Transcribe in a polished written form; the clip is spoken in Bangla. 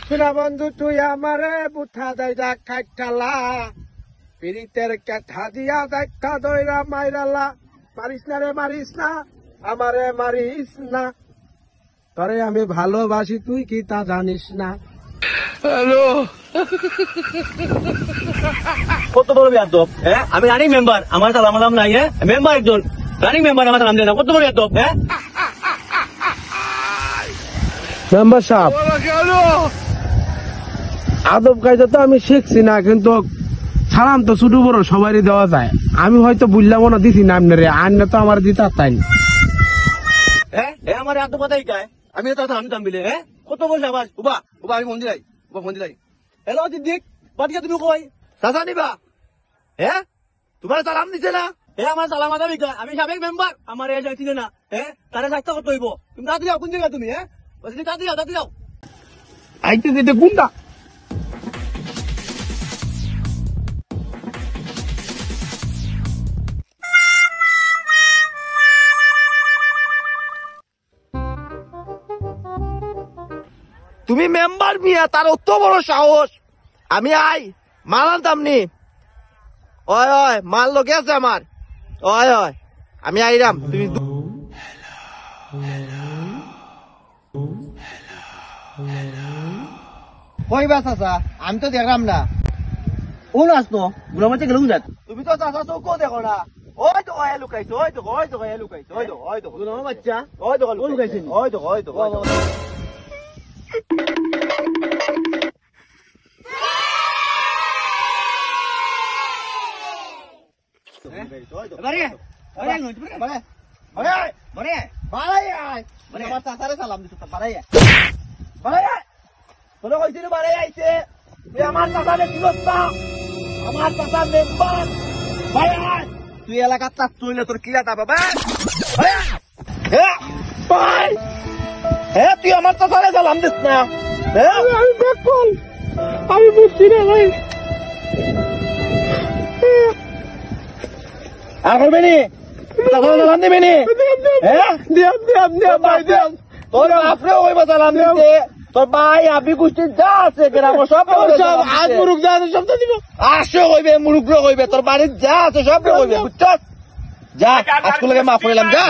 শোনা বন্ধু তুই আমারে বুথা দেয় খাইটালা পিরিতের কেঠা দিয়া দেখা দইরা মাইরালা মারিস না রে মারিস না আমারে মারিস না তরে আমি ভালোবাসি তুই কি তা জানিস না। হ্যালো কত বড় বেয়াদব হ্যাঁ আমি রানিং মেম্বার আমার সালাম আলাম নাই হ্যাঁ মেম্বার একজন রানিং মেম্বার আমার সালাম দেয় না কত বড় বেয়াদব হ্যাঁ মেম্বার সাহেব আদব কায়দা তো আমি শিখছি না কিন্তু সালাম তো ছোট বড় সবারই দেওয়া যায় আমি হয়তো বুঝলাম না দিছি না আপনারে আন্য তো আমার দিতে তাই হ্যাঁ আমার এত কথাই কায় আমি তো সালাম দিতাম বিলে হ্যাঁ কত বলছে আবার উবা উবা আমি মন্দির আই উবা মন্দির আই হ্যালো দিদিক বাদিকে তুমি কই চাচা নিবা হ্যাঁ তোমার সালাম দিছে না হ্যাঁ আমার সালাম আদা বিকা আমি সাবেক মেম্বার আমার এই যাইছিলে না হ্যাঁ তারা স্বাস্থ্য করতে হইব তুমি তাড়াতাড়ি যাও কোন জায়গা তুমি হ্যাঁ তাড়াতাড়ি যাও আইতে দিতে কোনটা তুমি মেম্বার মিয়া তার অত বড় সাহস আমি আই মাল আনতাম নি ওয় ওয় মাল লোকে আছে আমার ওয় ওয় আমি আইরাম তুমি কইবা চাচা আমি তো দেখলাম না ও আসতো বুড়া মাঝে গেল যাত তুমি তো চাচা চৌক দেখো না ওই তো ওই লুকাইছো ওই তো লুকাইছো ওই তো বুড়া বাচ্চা ওই তো লুকাইছে ওই তো সালাম দিছো আমার চাচারে আমার চাচা মেম্বার তুই এলাকার চাপ চলে তোর কিলাটা বাবা হ্যাঁ তুই আমার চাচারে সালাম দিস না আমি দেখুন আমি বুঝছি না ভাই করবে নি সালাম দেবে নি তোর বাপরে ওই সালাম দিতে তোর ভাই আপনি কুষ্টি যা আছে গ্রাম সব আজ মুরুখ যা আছে সব তো দিব আসো হইবে মুরুখ হইবে তোর বাড়ির যা আছে সব হইবে বুঝছ যা আজকে মাফ করলাম যা